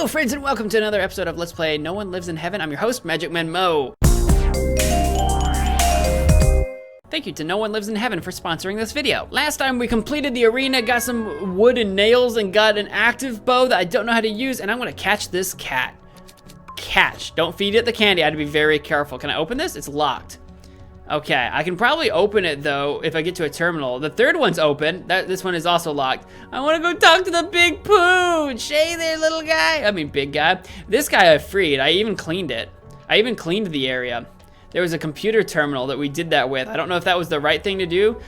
Hello friends and welcome to another episode of Let's Play No One Lives in Heaven. I'm your host, MagicManMo. Thank you to No One Lives in Heaven for sponsoring this video. Last time we completed the arena, got some wood and nails, and got an active bow that I don't know how to use, and I'm gonna catch this cat. Catch. Don't feed it the candy. I had to be very careful. Can I open this? It's locked. Okay, I can probably open it though if I get to a terminal. The third one's open. This one is also locked. I wanna go talk to the big pooch. Hey there, little guy. I mean, big guy. This guy I freed. I even cleaned it. I even cleaned the area. There was a computer terminal that we did that with. I don't know if that was the right thing to do.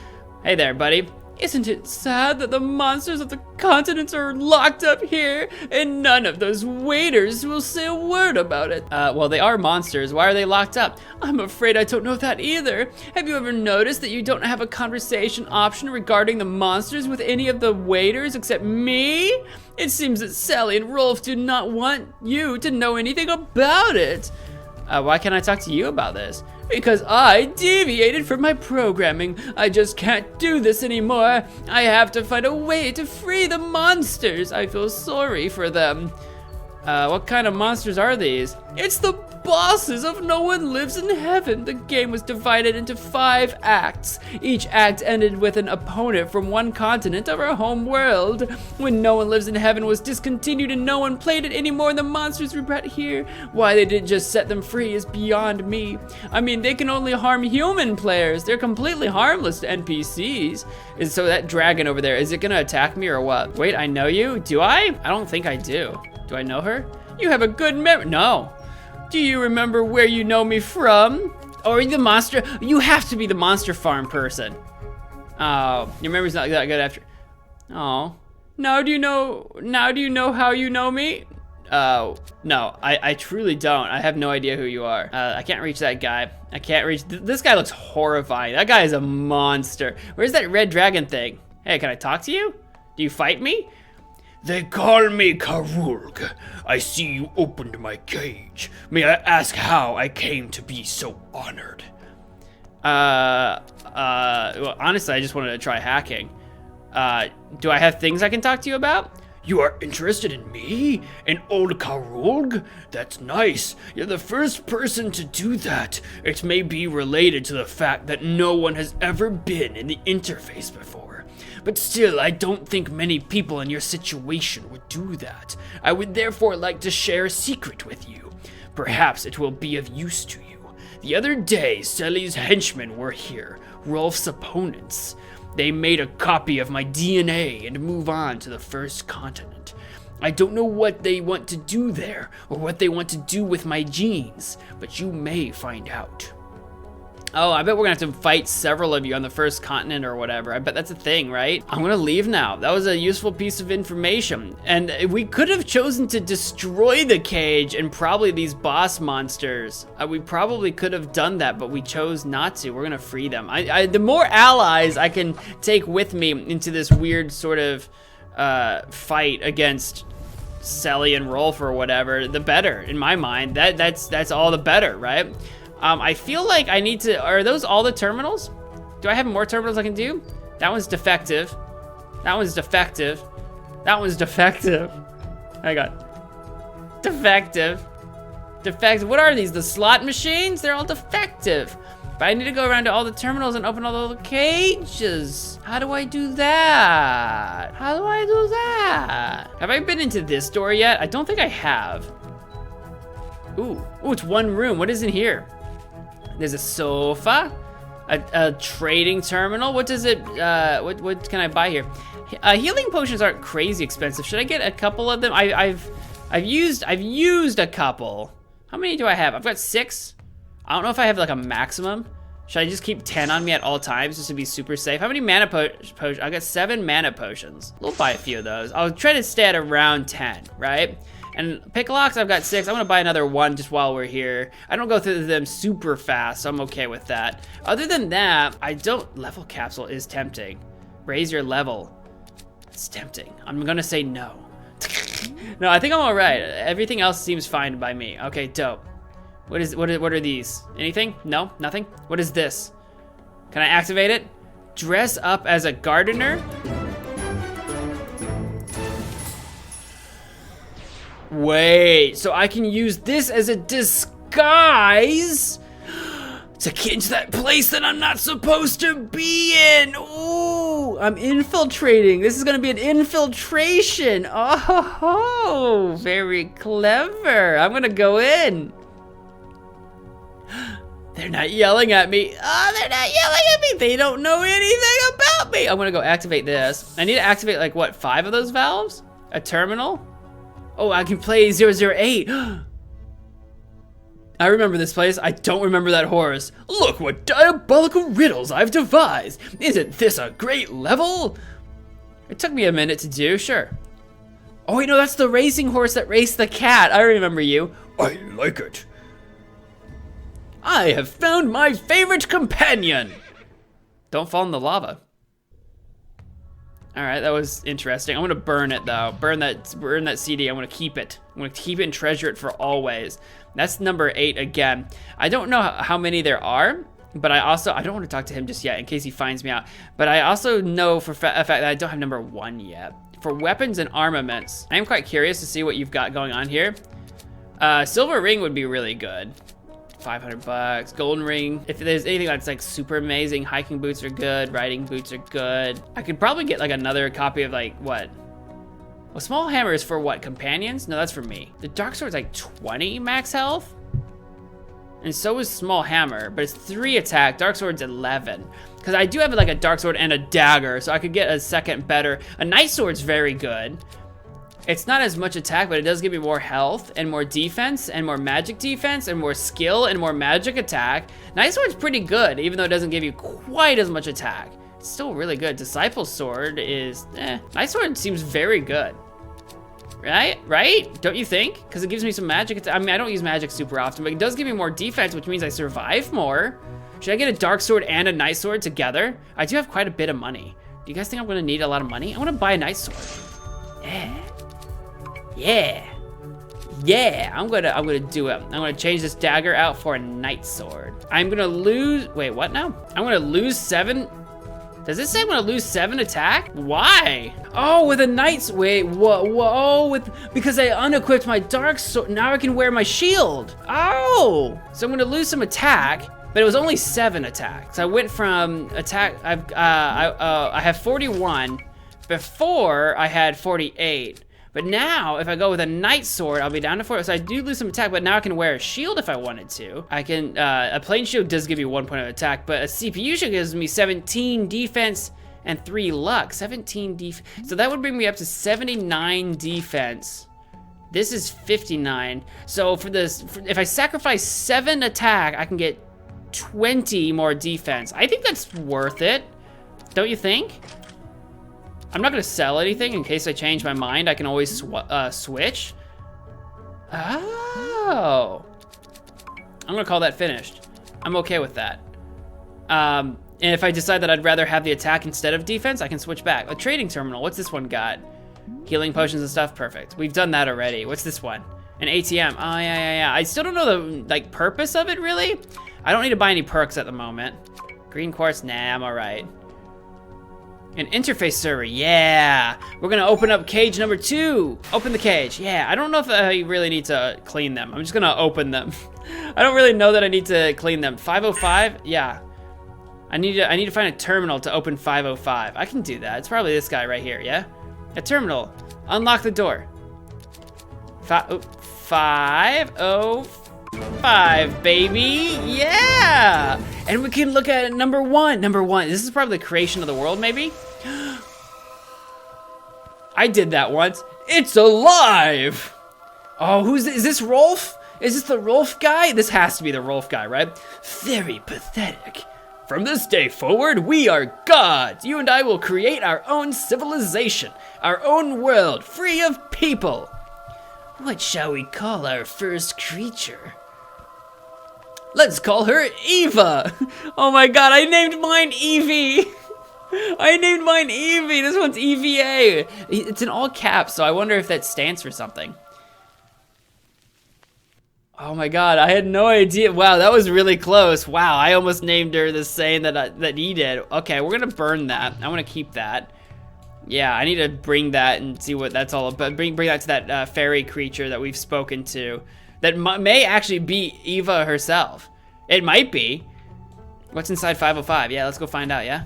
Hey there, buddy. Isn't it sad that the monsters of the continents are locked up here and none of those waiters will say a word about it? Well, they are monsters. Why are they locked up? I'm afraid I don't know that either. Have you ever noticed that you don't have a conversation option regarding the monsters with any of the waiters except me? It seems that Sally and Rolf do not want you to know anything about it. Why can't I talk to you about this? Because I deviated from my programming. I just can't do this anymore. I have to find a way to free the monsters. I feel sorry for them. What kind of monsters are these? It's the bosses of No One Lives in Heaven. The game was divided into 5 acts. Each act ended with an opponent from one continent of our home world. When No One Lives in Heaven was discontinued and no one played it anymore, the monsters were brought here. Why they didn't just set them free is beyond me. I mean, they can only harm human players. They're completely harmless to NPCs. And so that dragon over there, is it gonna attack me or what? Wait, I know you? Do I? I don't think I do. Do I know her? You have a good memory. No. Do you remember where you know me from? Or are you the monster? You have to be the monster farm person. Oh, your memory's not that good after. Oh. Now do you know how you know me? No, I truly don't. I have no idea who you are. I can't reach that guy. I can't reach, this guy looks horrifying. That guy is a monster. Where's that red dragon thing? Hey, can I talk to you? Do you fight me? They call me Karulg. I see you opened my cage. May I ask how I came to be so honored? Well, honestly, I just wanted to try hacking. Do I have things I can talk to you about? You are interested in me? An old Karulg? That's nice. You're the first person to do that. It may be related to the fact that no one has ever been in the interface before. But still, I don't think many people in your situation would do that. I would therefore like to share a secret with you. Perhaps it will be of use to you. The other day, Sally's henchmen were here, Rolf's opponents. They made a copy of my DNA and move on to the first continent. I don't know what they want to do there, or what they want to do with my genes, but you may find out. Oh, I bet we're gonna have to fight several of you on the first continent or whatever. I bet that's a thing, right? I'm gonna leave now. That was a useful piece of information. And we could have chosen to destroy the cage and probably these boss monsters. We probably could have done that, but we chose not to. We're gonna free them. The more allies I can take with me into this weird sort of fight against Sally and Rolf or whatever, the better, in my mind. That's all the better, right? I feel like I need to, are those all the terminals? Do I have more terminals I can do? That one's defective. That one's defective. That one's defective. Hang on. Defective. Defective, what are these? The slot machines? They're all defective. But I need to go around to all the terminals and open all the little cages. How do I do that? How do I do that? Have I been into this door yet? I don't think I have. Ooh, it's one room. What is in here? There's a sofa, a trading terminal. What does it, what can I buy here? Healing potions aren't crazy expensive. Should I get a couple of them? I've used a couple. How many do I have? I've got 6. I don't know if I have like a maximum. Should I just keep 10 on me at all times just to be super safe? How many mana potions? I got 7 mana potions. We'll buy a few of those. I'll try to stay at around 10, right? And pick locks, I've got 6. I'm gonna buy another 1 just while we're here. I don't go through them super fast, so I'm okay with that. Other than that, level capsule is tempting. Raise your level. It's tempting. I'm gonna say no. No, I think I'm all right. Everything else seems fine by me. Okay, dope. What are these? Anything? No, nothing? What is this? Can I activate it? Dress up as a gardener? Wait, so I can use this as a disguise to get into that place that I'm not supposed to be in. Ooh, I'm infiltrating. This is gonna be an infiltration. Oh, very clever. I'm gonna go in. They're not yelling at me. Oh, they're not yelling at me. They don't know anything about me. I'm gonna go activate this. I need to activate like what, 5 of those valves? A terminal? Oh, I can play 008. I remember this place. I don't remember that horse. Look what diabolical riddles I've devised. Isn't this a great level? It took me a minute to do, sure. Oh wait, no, that's the racing horse that raced the cat. I remember you. I like it. I have found my favorite companion. Don't fall in the lava. All right, that was interesting. I'm gonna burn it though. Burn that CD. I'm gonna keep it. I'm gonna keep it and treasure it for always. That's number 8 again. I don't know how many there are, but I don't want to talk to him just yet in case he finds me out. But I also know for a fact that I don't have number 1 yet. For weapons and armaments, I am quite curious to see what you've got going on here. Silver ring would be really good. $500, golden ring. If there's anything that's like super amazing, hiking boots are good, riding boots are good. I could probably get like another copy of like, what? Well, small hammer is for what, companions? No, that's for me. The dark sword's like 20 max health. And so is small hammer, but it's 3 attack, dark sword's 11. Because I do have like a dark sword and a dagger, so I could get a second better. A night sword's very good. It's not as much attack, but it does give me more health and more defense and more magic defense and more skill and more magic attack. Night sword's pretty good, even though it doesn't give you quite as much attack. It's still really good. Disciple sword is, Night sword seems very good. Right? Don't you think? Because it gives me some magic. I mean, I don't use magic super often, but it does give me more defense, which means I survive more. Should I get a dark sword and a night sword together? I do have quite a bit of money. Do you guys think I'm gonna need a lot of money? I wanna buy a night sword. Yeah, I'm gonna do it. I'm gonna change this dagger out for a night sword. I'm gonna lose, wait, what now? I'm gonna lose 7, does it say I'm gonna lose 7 attack? Why? Oh, with a knight's, wait, whoa, because I unequipped my dark sword, now I can wear my shield. Oh, so I'm gonna lose some attack, but it was only 7 attacks. So I went from attack, I have 41, before I had 48. But now, if I go with a night sword, I'll be down to 4. So I do lose some attack, but now I can wear a shield if I wanted to. I can, a plain shield does give you 1 point of attack, but a CPU shield gives me 17 defense and 3 luck. 17 defense. So that would bring me up to 79 defense. This is 59. So for this, if I sacrifice 7 attack, I can get 20 more defense. I think that's worth it. Don't you think? I'm not gonna sell anything in case I change my mind. I can always switch. Oh. I'm gonna call that finished. I'm okay with that. And if I decide that I'd rather have the attack instead of defense, I can switch back. A trading terminal, what's this one got? Healing potions and stuff, perfect. We've done that already. What's this one? An ATM, oh yeah. I still don't know the purpose of it really. I don't need to buy any perks at the moment. Green quartz, nah, I'm all right. An interface server, yeah. We're gonna open up cage number 2. Open the cage, yeah. I don't know if I really need to clean them. I'm just gonna open them. I don't really know that I need to clean them. 505, yeah. I need to find a terminal to open 505. I can do that. It's probably this guy right here, yeah? A terminal, unlock the door. 505, baby, yeah! And we can look at number 1. Number 1, this is probably the creation of the world, maybe? I did that once. It's alive! Oh, is this Rolf? Is this the Rolf guy? This has to be the Rolf guy, right? Very pathetic. From this day forward, we are gods. You and I will create our own civilization, our own world, free of people. What shall we call our first creature? Let's call her Eva. Oh my god, I named mine Evie. I named mine Evie. This one's EVA. It's in all caps, so I wonder if that stands for something. Oh my god, I had no idea. Wow, that was really close. Wow, I almost named her the same that he did. Okay, we're gonna burn that. I wanna keep that. Yeah, I need to bring that and see what that's all about. Bring that to that fairy creature that we've spoken to. That may actually be Eva herself. It might be. What's inside 505? Yeah, let's go find out, yeah?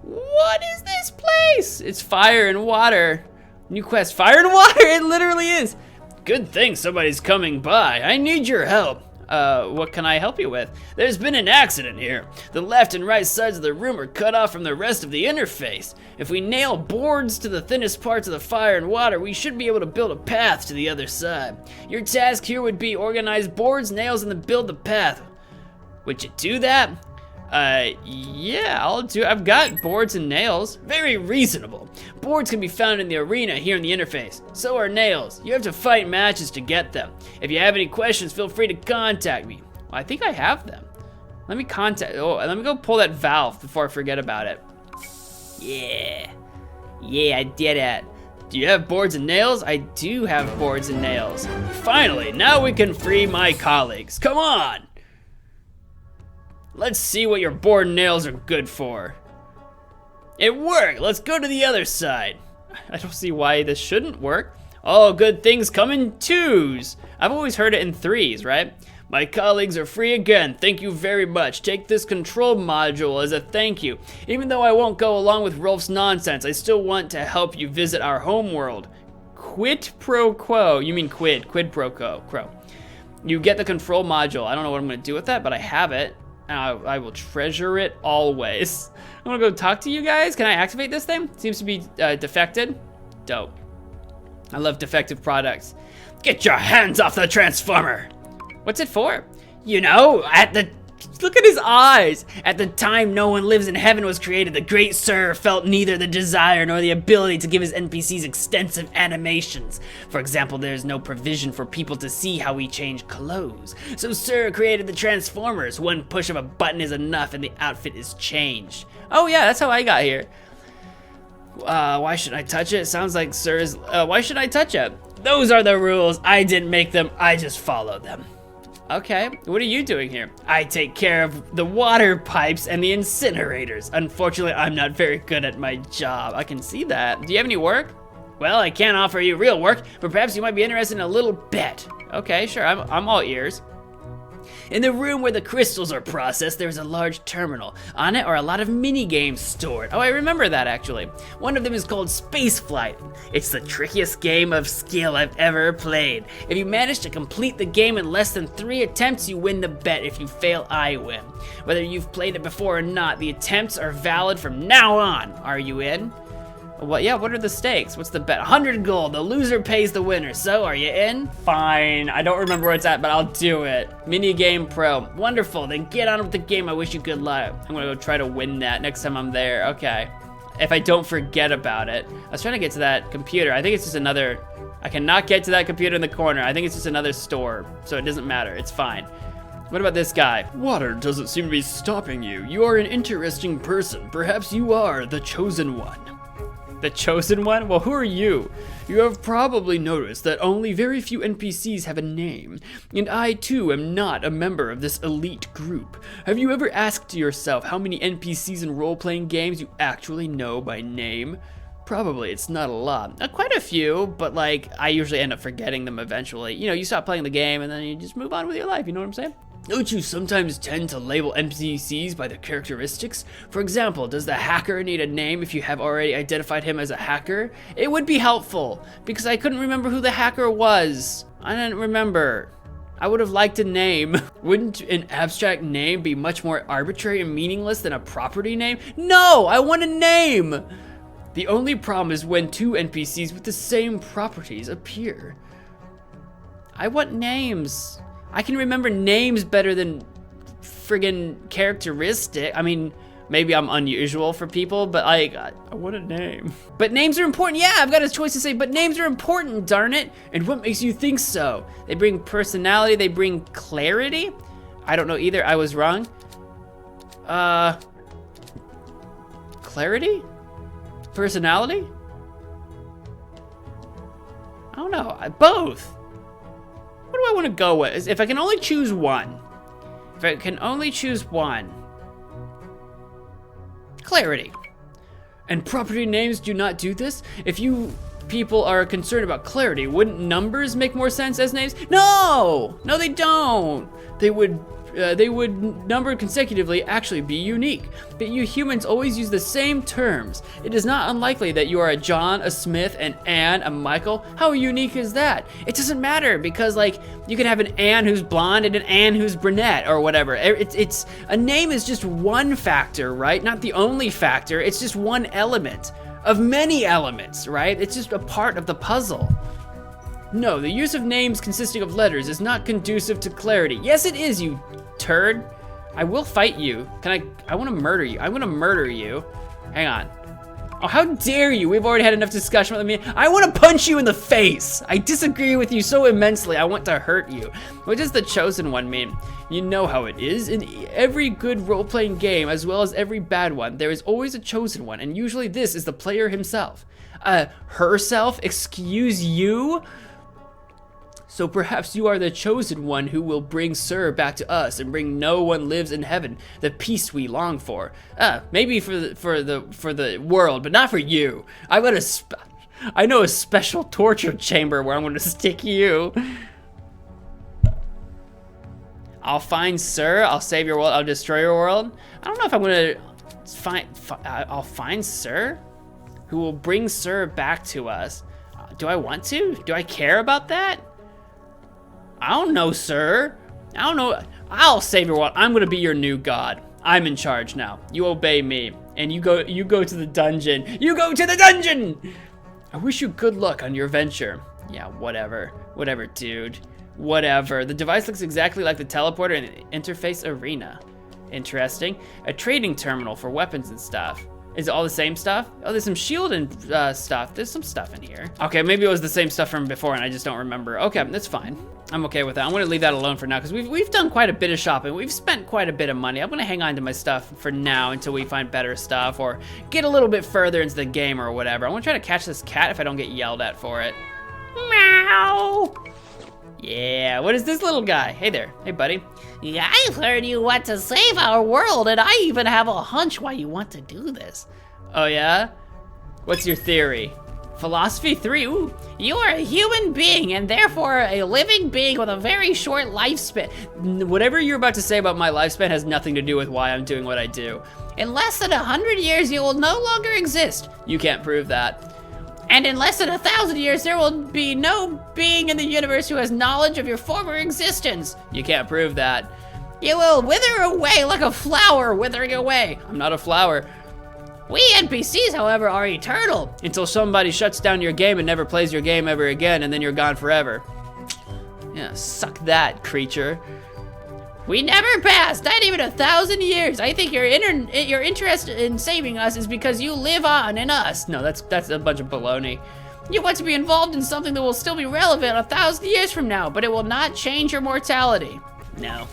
What is this place? It's fire and water. New quest, fire and water, it literally is. Good thing somebody's coming by. I need your help. What can I help you with? There's been an accident here. The left and right sides of the room are cut off from the rest of the interface. If we nail boards to the thinnest parts of the fire and water, we should be able to build a path to the other side. Your task here would be organize boards, nails, and then build the path. Would you do that? Yeah, I'll do. I've got boards and nails. Very reasonable. Boards can be found in the arena here in the interface. So are nails. You have to fight matches to get them. If you have any questions, feel free to contact me. Well, I think I have them. Let me let me go pull that valve before I forget about it. Yeah. Yeah, I did it. Do you have boards and nails? I do have boards and nails. Finally, now we can free my colleagues. Come on. Let's see what your board and nails are good for. It worked. Let's go to the other side. I don't see why this shouldn't work. All good things come in twos. I've always heard it in threes, right? My colleagues are free again. Thank you very much. Take this control module as a thank you. Even though I won't go along with Rolf's nonsense, I still want to help you visit our home world. Quid pro quo. You mean quid pro quo. You get the control module. I don't know what I'm gonna do with that, but I have it. I will treasure it always. I'm gonna go talk to you guys. Can I activate this thing? Seems to be defected. Dope. I love defective products. Get your hands off the transformer. What's it for? You know, look at his eyes. At the time No One Lives in Heaven was created, the great Sir felt neither the desire nor the ability to give his NPCs extensive animations. For example, there's no provision for people to see how we change clothes. So Sir created the Transformers. One push of a button is enough and the outfit is changed. Oh yeah, that's how I got here. Why should I touch it? Sounds like Sir's, why should I touch it? Those are the rules. I didn't make them, I just followed them. Okay, what are you doing here? I take care of the water pipes and the incinerators. Unfortunately, I'm not very good at my job. I can see that. Do you have any work? Well, I can't offer you real work, but perhaps you might be interested in a little bet. Okay, sure, I'm all ears. In the room where the crystals are processed, there's a large terminal. On it are a lot of mini games stored. Oh, I remember that actually. One of them is called Spaceflight. It's the trickiest game of skill I've ever played. If you manage to complete the game in less than 3 attempts, you win the bet. If you fail, I win. Whether you've played it before or not, the attempts are valid from now on. Are you in? What? Yeah, what are the stakes? What's the bet? 100 gold. The loser pays the winner. So, are you in? Fine. I don't remember where it's at, but I'll do it. Minigame Pro. Wonderful. Then get on with the game. I wish you good luck. I'm gonna go try to win that next time I'm there. Okay. If I don't forget about it. I was trying to get to that computer. I think it's just another... I cannot get to that computer in the corner. I think it's just another store, so it doesn't matter. It's fine. What about this guy? Water doesn't seem to be stopping you. You are an interesting person. Perhaps you are the chosen one. The chosen one? Well, who are you? You have probably noticed that only very few NPCs have a name, and I too am not a member of this elite group. Have you ever asked yourself how many NPCs in role-playing games you actually know by name? Probably it's not a lot. Quite a few, but like, I usually end up forgetting them eventually. You know, you stop playing the game and then you just move on with your life, you know what I'm saying? Don't you sometimes tend to label NPCs by their characteristics? For example, does the hacker need a name if you have already identified him as a hacker? It would be helpful, because I couldn't remember who the hacker was. I didn't remember. I would have liked a name. Wouldn't an abstract name be much more arbitrary and meaningless than a property name? No, I want a name! The only problem is when 2 NPCs with the same properties appear. I want names. I can remember names better than friggin' characteristic. I mean, maybe I'm unusual for people, but like, I want a name. But names are important. Yeah, I've got a choice to say, but names are important, darn it. And what makes you think so? They bring personality, they bring clarity. I don't know either, I was wrong. Clarity? Personality? I don't know, both. What do I want to go with? If I can only choose one. If I can only choose one. Clarity. And property names do not do this? If you people are concerned about clarity, wouldn't numbers make more sense as names? No, they don't. They would number consecutively actually be unique. But you humans always use the same terms. It is not unlikely that you are a John, a Smith, an Ann, a Michael. How unique is that? It doesn't matter because like you can have an Ann who's blonde and an Ann who's brunette or whatever. It's a name is just one factor, right? Not the only factor. It's just one element of many elements, right? It's just a part of the puzzle. No, the use of names consisting of letters is not conducive to clarity. Yes, it is, you turd. I will fight you. I want to murder you. I'm gonna murder you. Hang on. Oh, how dare you? We've already had enough discussion with me. I want to punch you in the face. I disagree with you so immensely. I want to hurt you. What does the chosen one mean? You know how it is. In every good role-playing game, as well as every bad one, there is always a chosen one, and usually this is the player himself. Herself? Excuse you? So perhaps you are the chosen one who will bring Sir back to us and bring No One Lives in Heaven, the peace we long for. Maybe for the world, but not for you. I know a special torture chamber where I'm gonna stick you. I'll find Sir, I'll save your world, I'll destroy your world. I don't know if I'm gonna I'll find Sir, who will bring Sir back to us. Do I want to? Do I care about that? I don't know, sir. I don't know. I'll save your world. I'm gonna be your new god. I'm in charge now. You obey me, and you go to the dungeon. You go to the dungeon! I wish you good luck on your venture. Yeah, whatever, dude. Whatever. The device looks exactly like the teleporter in the interface arena. Interesting. A trading terminal for weapons and stuff. Is it all the same stuff? Oh, there's some shield and stuff. There's some stuff in here. Okay, maybe it was the same stuff from before and I just don't remember. Okay, that's fine. I'm okay with that. I'm gonna leave that alone for now because we've done quite a bit of shopping. We've spent quite a bit of money. I'm gonna hang on to my stuff for now until we find better stuff or get a little bit further into the game or whatever. I wanna try to catch this cat if I don't get yelled at for it. Meow! Yeah, what is this little guy? Hey there, hey buddy. Yeah, I've heard you want to save our world, and I even have a hunch why you want to do this. Oh yeah? What's your theory? Philosophy 3, ooh. You are a human being, and therefore a living being with a very short lifespan. Whatever you're about to say about my lifespan has nothing to do with why I'm doing what I do. In less than 100 years, you will no longer exist. You can't prove that. And in less than 1,000 years, there will be no being in the universe who has knowledge of your former existence. You can't prove that. You will wither away like a flower withering away. I'm not a flower. We NPCs, however, are eternal. Until somebody shuts down your game and never plays your game ever again, and then you're gone forever. Yeah, suck that, creature. We never passed, not even 1,000 years. I think your interest in saving us is because you live on in us. No, that's a bunch of baloney. You want to be involved in something that will still be relevant 1,000 years from now, but it will not change your mortality. No.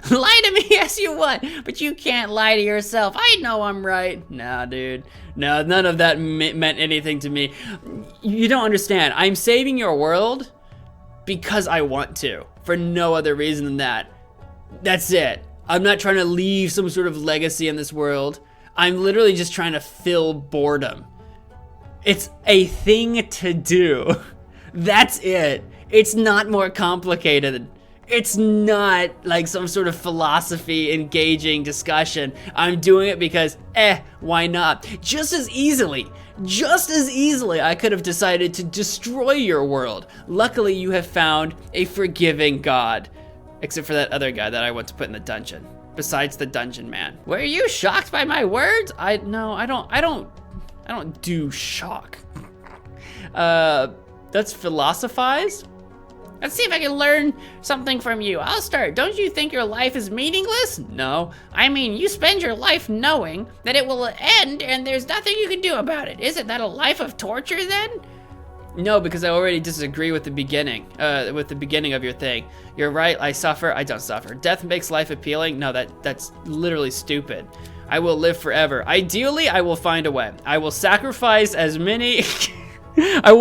Lie to me as you want, but you can't lie to yourself. I know I'm right. Nah, dude. No, none of that meant anything to me. You don't understand. I'm saving your world because I want to, for no other reason than that. That's it. I'm not trying to leave some sort of legacy in this world. I'm literally just trying to fill boredom. It's a thing to do. That's it. It's not more complicated. It's not like some sort of philosophy engaging discussion. I'm doing it because, why not? Just as easily, I could have decided to destroy your world. Luckily, you have found a forgiving God. Except for that other guy that I want to put in the dungeon. Besides the dungeon man. Were you shocked by my words? No, I don't do shock. That's philosophize? Let's see if I can learn something from you. I'll start. Don't you think your life is meaningless? No. I mean, you spend your life knowing that it will end and there's nothing you can do about it. Isn't that a life of torture then? No, because I already disagree with the beginning of your thing. You're right, I suffer, I don't suffer. Death makes life appealing? No, that's literally stupid. I will live forever. Ideally, I will find a way. I will sacrifice as many... I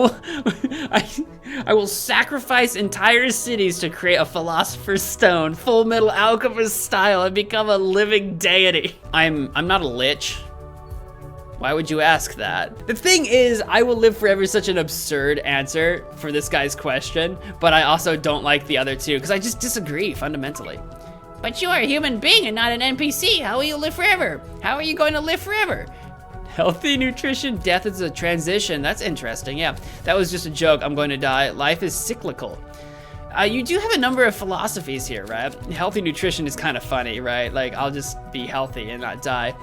will sacrifice entire cities to create a philosopher's stone, Full Metal Alchemist style, and become a living deity. I'm not a lich. Why would you ask that? The thing is, I will live forever is such an absurd answer for this guy's question, but I also don't like the other two because I just disagree fundamentally. But you are a human being and not an NPC. How will you live forever? How are you going to live forever? Healthy nutrition, death is a transition. That's interesting, yeah. That was just a joke, I'm going to die. Life is cyclical. You do have a number of philosophies here, right? Healthy nutrition is kind of funny, right? Like, I'll just be healthy and not die.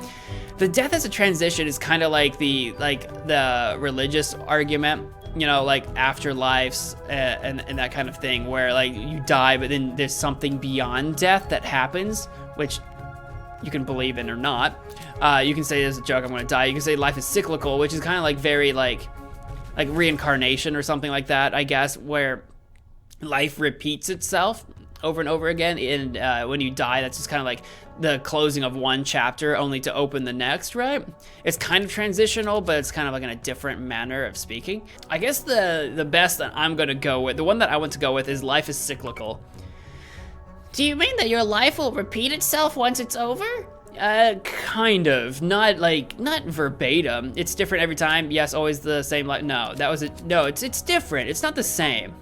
The death as a transition is kind of like the religious argument, you know, like afterlives and that kind of thing, where like you die, but then there's something beyond death that happens, which you can believe in or not. You can say as a joke, I'm gonna die. You can say life is cyclical, which is kind of like very like reincarnation or something like that, I guess, where life repeats itself over and over again, and when you die, that's just kind of like the closing of one chapter only to open the next, right? It's kind of transitional, but it's kind of like in a different manner of speaking. I guess the best that I'm gonna go with, the one that I want to go with, is life is cyclical. Do you mean that your life will repeat itself once it's over? Kind of, not verbatim. It's different every time. Yes, always the same life. No, it's different. It's not the same.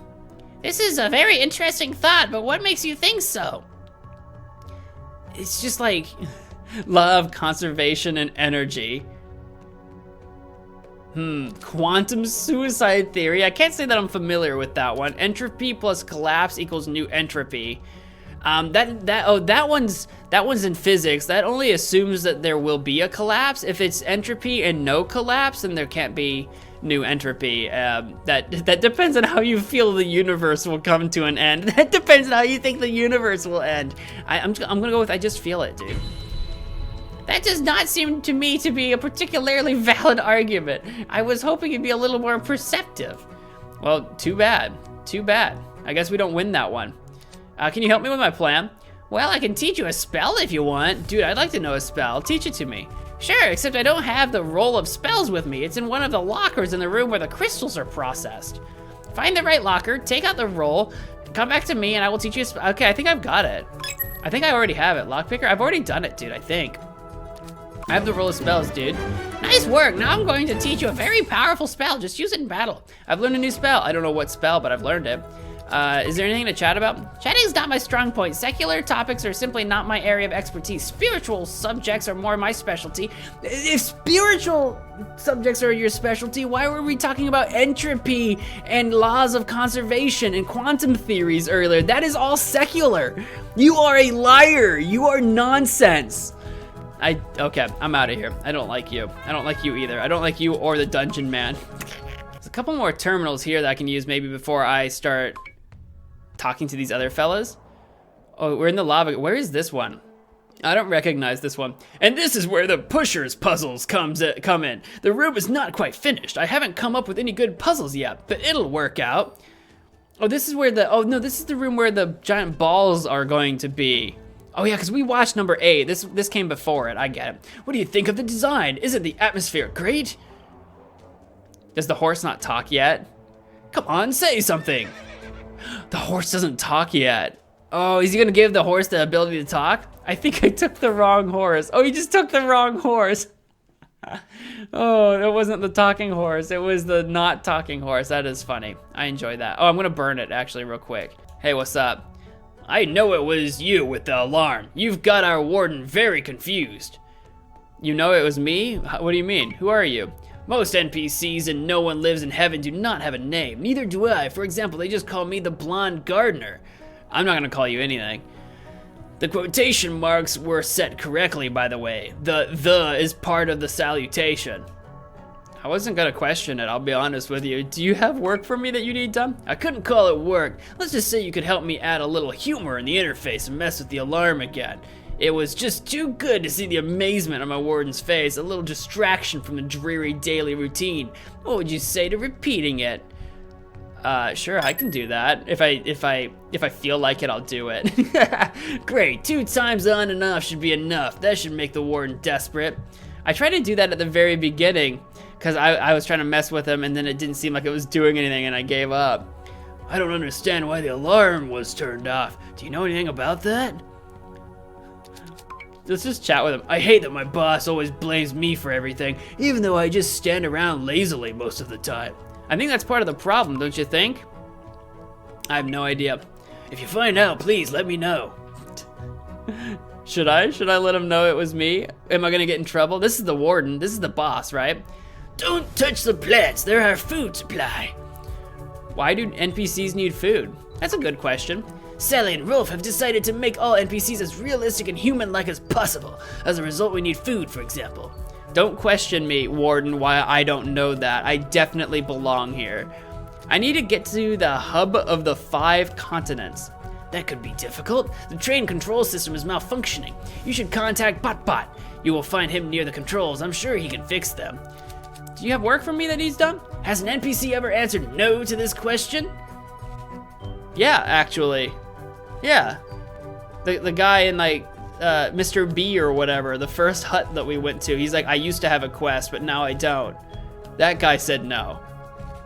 This is a very interesting thought, but what makes you think so? It's just like love, conservation, and energy. Quantum suicide theory. I can't say that I'm familiar with that one. Entropy plus collapse equals new entropy. That one's in physics. That only assumes that there will be a collapse. If it's entropy and no collapse, then there can't be new entropy. That depends on how you feel the universe will come to an end. That depends on how you think the universe will end. I'm gonna go with I just feel it, dude. That does not seem to me to be a particularly valid argument. I was hoping it'd be a little more perceptive. Well, too bad. Too bad. I guess we don't win that one. Can you help me with my plan? Well, I can teach you a spell if you want. Dude, I'd like to know a spell. Teach it to me. Sure, except I don't have the roll of spells with me. It's in one of the lockers in the room where the crystals are processed. Find the right locker, take out the roll, come back to me, and I will teach you a spell. Okay, I think I've got it. I think I already have it. Lockpicker? I've already done it, dude, I think. I have the roll of spells, dude. Nice work. Now I'm going to teach you a very powerful spell. Just use it in battle. I've learned a new spell. I don't know what spell, but I've learned it. Is there anything to chat about? Chatting is not my strong point. Secular topics are simply not my area of expertise. Spiritual subjects are more my specialty. If spiritual subjects are your specialty, why were we talking about entropy and laws of conservation and quantum theories earlier? That is all secular. You are a liar. You are nonsense. Okay, I'm out of here. I don't like you. I don't like you either. I don't like you or the dungeon man. There's a couple more terminals here that I can use maybe before I start talking to these other fellas. Oh, we're in the lava. Where is this one? I don't recognize this one. And this is where the pushers puzzles come in. The room is not quite finished. I haven't come up with any good puzzles yet, but it'll work out. Oh, this is where this is the room where the giant balls are going to be. Oh yeah, because we watched number 8. This came before it, I get it. What do you think of the design? Isn't the atmosphere great? Does the horse not talk yet? Come on, say something. The horse doesn't talk yet. Oh, is he gonna give the horse the ability to talk? I think I took the wrong horse. Oh, he just took the wrong horse. Oh, it wasn't the talking horse. It was the not talking horse. That is funny. I enjoy that. Oh, I'm gonna burn it actually real quick. Hey, what's up? I know it was you with the alarm. You've got our warden very confused. You know it was me? What do you mean? Who are you? Most NPCs and No One Lives in Heaven do not have a name. Neither do I. For example, they just call me the Blonde Gardener. I'm not gonna call you anything. The quotation marks were set correctly, by the way. The is part of the salutation. I wasn't gonna question it, I'll be honest with you. Do you have work for me that you need done? I couldn't call it work. Let's just say you could help me add a little humor in the interface and mess with the alarm again. It was just too good to see the amazement on my warden's face, a little distraction from the dreary daily routine. What would you say to repeating it? Sure, I can do that. If I feel like it, I'll do it. Great, 2 times on and off should be enough. That should make the warden desperate. I tried to do that at the very beginning, because I was trying to mess with him, and then it didn't seem like it was doing anything, and I gave up. I don't understand why the alarm was turned off. Do you know anything about that? Let's just chat with him. I hate that my boss always blames me for everything, even though I just stand around lazily most of the time. I think that's part of the problem, don't you think? I have no idea. If you find out, please let me know. Should I? Should I let him know it was me? Am I gonna get in trouble? This is the warden. This is the boss, right? Don't touch the plants. They're our food supply. Why do NPCs need food? That's a good question. Sally and Rolf have decided to make all NPCs as realistic and human-like as possible. As a result, we need food, for example. Don't question me, warden, why I don't know that. I definitely belong here. I need to get to the hub of the 5 continents. That could be difficult. The train control system is malfunctioning. You should contact BotBot. You will find him near the controls. I'm sure he can fix them. Do you have work for me that he's done? Has an NPC ever answered no to this question? Yeah, actually. Yeah. The guy in like Mr. B or whatever, the first hut that we went to, he's like, I used to have a quest, but now I don't. That guy said no.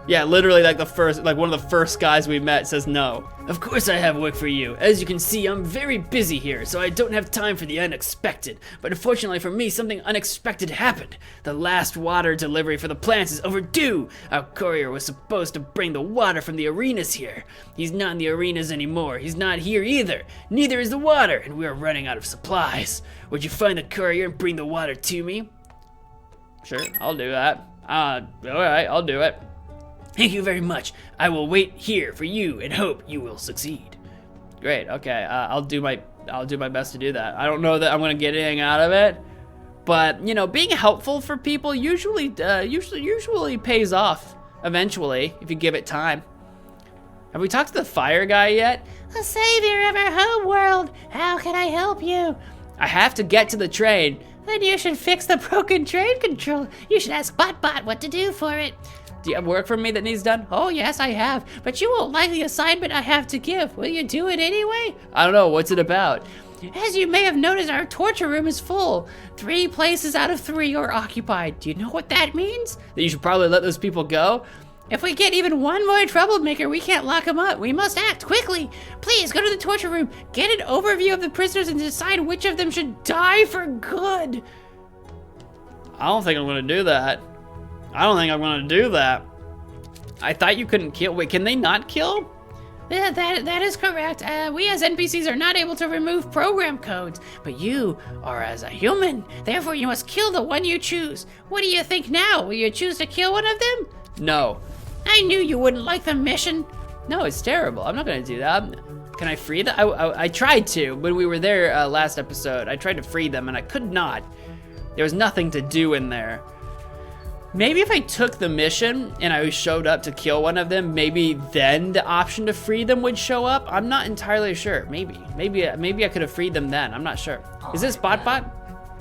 Yeah, literally like one of the first guys we met says no. Of course I have work for you. As you can see, I'm very busy here, so I don't have time for the unexpected. But unfortunately for me, something unexpected happened. The last water delivery for the plants is overdue. Our courier was supposed to bring the water from the arenas here. He's not in the arenas anymore. He's not here either. Neither is the water, and we are running out of supplies. Would you find the courier and bring the water to me? Sure, I'll do that. Alright, I'll do it. Thank you very much. I will wait here for you and hope you will succeed. Great. Okay. I'll do my best to do that. I don't know that I'm gonna get anything out of it, but you know, being helpful for people usually pays off eventually if you give it time. Have we talked to the fire guy yet? The savior of our home world. How can I help you? I have to get to the train. Then you should fix the broken train control. You should ask BotBot what to do for it. Do you have work for me that needs done? Oh, yes, I have. But you won't like the assignment I have to give. Will you do it anyway? I don't know. What's it about? As you may have noticed, our torture room is full. 3 places out of 3 are occupied. Do you know what that means? That you should probably let those people go? If we get even one more troublemaker, we can't lock him up. We must act quickly. Please go to the torture room, get an overview of the prisoners, and decide which of them should die for good. I don't think I'm gonna do that. I don't think I'm gonna do that. I thought you couldn't kill. Wait, can they not kill? Yeah, that is correct. We as NPCs are not able to remove program codes, but you are as a human. Therefore, you must kill the one you choose. What do you think now? Will you choose to kill one of them? No. I knew you wouldn't like the mission. No, it's terrible. I'm not gonna do that. Can I free them? I tried to when we were there last episode. I tried to free them and I could not. There was nothing to do in there. Maybe if I took the mission and I showed up to kill one of them, maybe then the option to free them would show up. I'm not entirely sure. Maybe I could have freed them then. I'm not sure. Is this BotBot?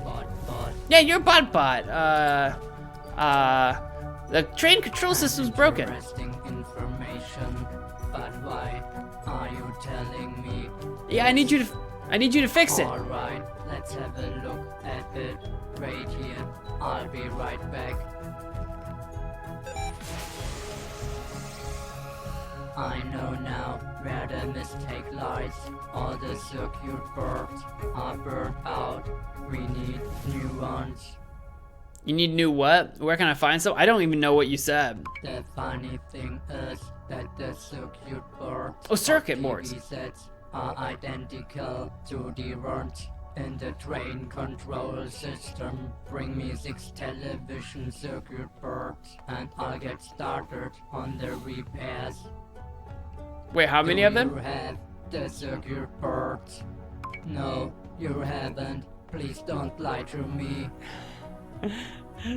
BotBot. Yeah, you're BotBot. The train control system's broken. Interesting information, but why are you telling me? Yeah, I need you to fix it. All right, let's have a look at it right here. I'll be right back. I know now where the mistake lies. All the circuit boards are burnt out. We need new ones. You need new what? Where can I find some? I don't even know what you said. The funny thing is that the circuit boards circuit of boards. TV sets are identical to the ones in the train control system. Bring me 6 television circuit boards and I'll get started on the repairs. Wait, how many of them? You have the circuit boards? No, you haven't. Please don't lie to me.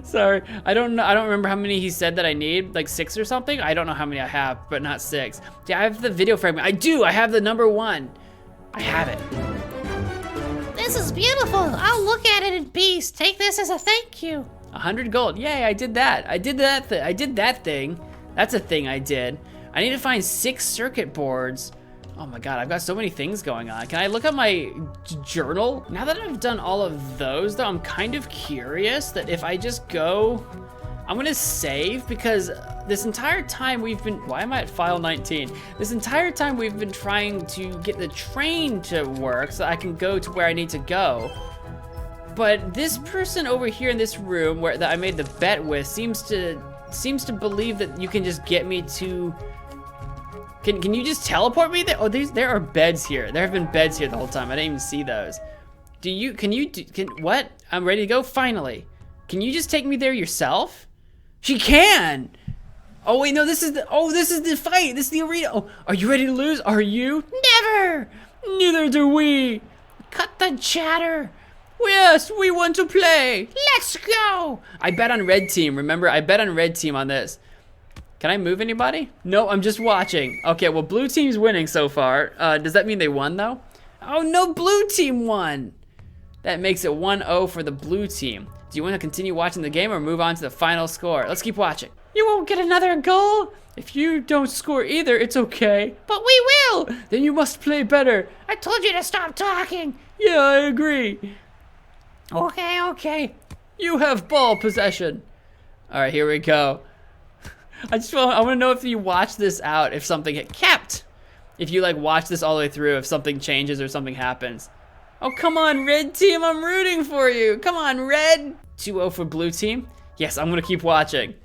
Sorry, I don't know. I don't remember how many he said that I need, like 6 or something. I don't know how many I have, but not 6. Yeah, I have the video fragment. I do. I have the number 1. I have it. This is beautiful. I'll look at it in peace. Take this as a thank you. 100 gold. Yay! I did that. I did that thing. That's a thing I did. I need to find 6 circuit boards. Oh my god, I've got so many things going on. Can I look at my journal? Now that I've done all of those, though, I'm kind of curious that if I just go... I'm gonna save because this entire time we've been... Why am I at file 19? This entire time we've been trying to get the train to work so I can go to where I need to go. But this person over here in this room that I made the bet with seems to believe that you can just get me to. Can you just teleport me there? Oh, there are beds here. There have been beds here the whole time. I didn't even see those. What? I'm ready to go finally. Can you just take me there yourself? She can. Oh wait, no, this is the fight. This is the arena. Oh, are you ready to lose? Are you? Never. Neither do we. Cut the chatter. Yes, we want to play. Let's go. I bet on red team. Remember, I bet on red team on this. Can I move anybody? No, I'm just watching. Okay, well, blue team's winning so far. Does that mean they won though? Oh no, blue team won. That makes it 1-0 for the blue team. Do you want to continue watching the game or move on to the final score? Let's keep watching. You won't get another goal. If you don't score either, it's okay. But we will. Then you must play better. I told you to stop talking. Yeah, I agree. Okay. You have ball possession. All right, here we go. I want to know if you watch this out, if something get kept. If you like watch this all the way through, if something changes or something happens. Oh, come on, red team, I'm rooting for you. Come on, red. 2-0 for blue team. Yes, I'm gonna keep watching.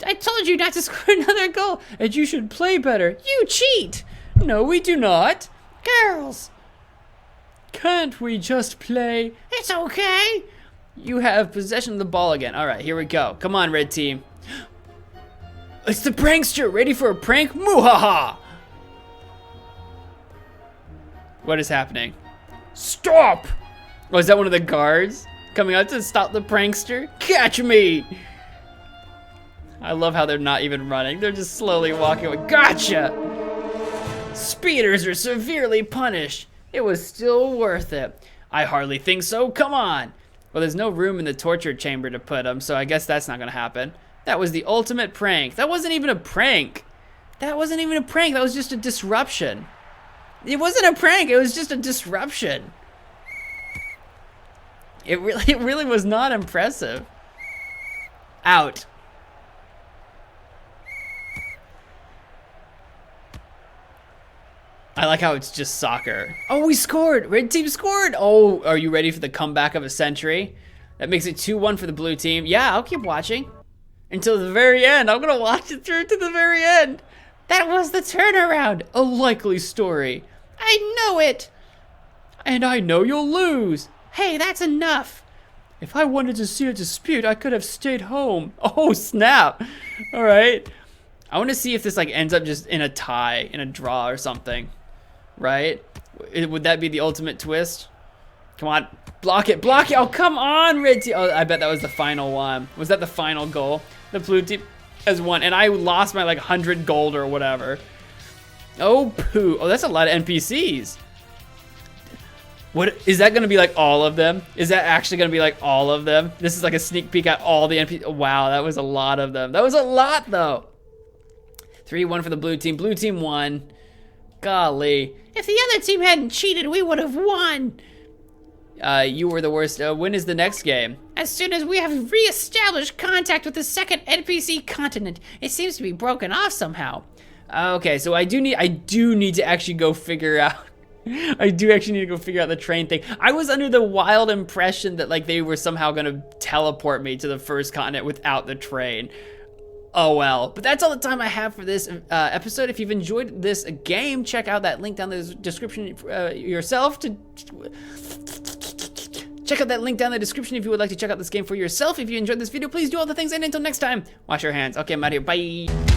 I told you not to score another goal, and you should play better. You cheat. No, we do not. Girls. Can't we just play? It's okay. You have possession of the ball again. All right, here we go. Come on, red team. It's the prankster. Ready for a prank? Muhaha! What is happening? Stop! Oh, is that one of the guards coming out to stop the prankster? Catch me! I love how they're not even running. They're just slowly walking away. Gotcha! Speeders are severely punished. It was still worth it. I hardly think so. Come on. Well, there's no room in the torture chamber to put them, so I guess that's not gonna happen. That was the ultimate prank. That wasn't even a prank. That wasn't even a prank. That was just a disruption. It wasn't a prank. It was just a disruption. It really was not impressive. Out. I like how it's just soccer. Oh, we scored. Red team scored. Oh, are you ready for the comeback of a century? That makes it 2-1 for the blue team. Yeah, I'll keep watching. Until the very end. I'm gonna watch it through to the very end. That was the turnaround. A likely story. I know it. And I know you'll lose. Hey, that's enough. If I wanted to see a dispute, I could have stayed home. Oh, snap. All right. I want to see if this like ends up just in a tie, in a draw or something. Right? Would that be the ultimate twist? Come on. Block it. Block it. Oh, come on, red team. Oh, I bet that was the final one. Was that the final goal? The blue team has won. And I lost my like 100 gold or whatever. Oh, poo. Oh, that's a lot of NPCs. What is that gonna be like all of them? Is that actually gonna be like all of them? This is like a sneak peek at all the NPCs. Wow, that was a lot of them. That was a lot though. 3-1 for the blue team. Blue team won. Golly. If the other team hadn't cheated, we would have won. You were the worst. When is the next game? As soon as we have re-established contact with the second NPC continent. It seems to be broken off somehow. Okay, so I do need to actually go figure out. I do actually need to go figure out the train thing. I was under the wild impression that like they were somehow gonna teleport me to the first continent without the train. Oh well, but that's all the time I have for this episode. If you've enjoyed this game, check out that link down in the description yourself to check out that link down in the description if you would like to check out this game for yourself. If you enjoyed this video, please do all the things, and until next time, wash your hands. Okay, I'm out of here, bye.